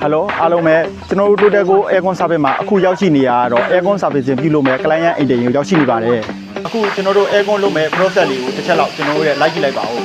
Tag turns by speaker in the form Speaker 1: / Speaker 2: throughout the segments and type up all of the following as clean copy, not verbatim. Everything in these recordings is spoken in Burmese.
Speaker 1: Hello အားလုံးပဲကျွန်တော်တို့တိုတက်ကို Aircon Service မှာအခုရောက်ရှိနေရတော့ Aircon Service ပြုလုပ်မယ် client အိမ်တင်ကိုရောက်ရှိနေပါတယ်အခုကျွန်တော်တို့ Aircon လုပ်မယ် process လေးကိုတစ်ချက်လောက်ကျွန်တော်တို့ရဲ့လိုက်ကြည့်လိုက်ပါဦး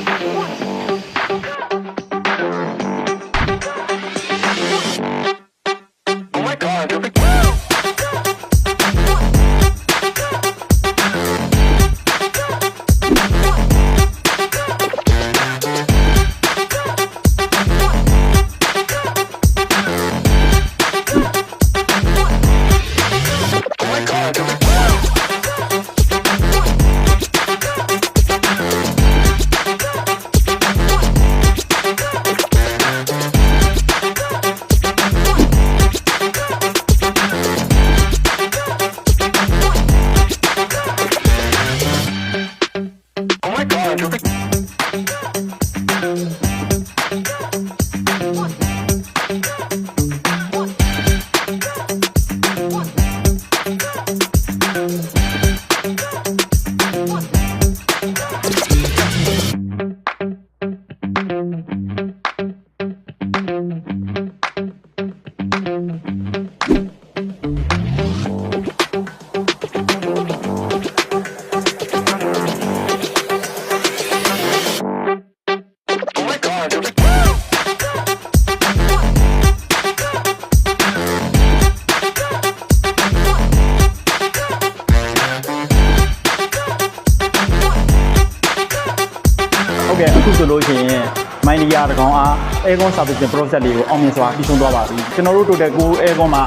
Speaker 1: အခုဆိုလို့ရှိရင်မိုင်းနီယာတကောင်အား Aircon Service process လေးကိုအောင်မြင်စွာပြီးဆုံးသွားပါပြီကျွန်တော်တို့ total ကို Aircon မှာ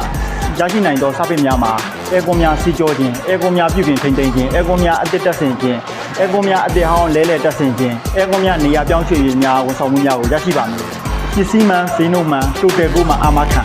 Speaker 1: ရရှိနိုင်သော service များမှာ Aircon များစီကျော်ခြင်း Aircon များပြုပြင်ထိန်းသိမ်းခြင်း Aircon များအသစ်တက်ဆင်ခြင်း Aircon များအသစ်ဟောင်းလဲလှယ်တက်ဆင်ခြင်း Aircon များနေရာပြောင်းရွှေ့ခြင်းများဝန်ဆောင်မှုများကိုရရှိပါမယ်ပစ္စည်းမှန်ဈေးနှုန်းမှန် total ကိုမှာအာမခံ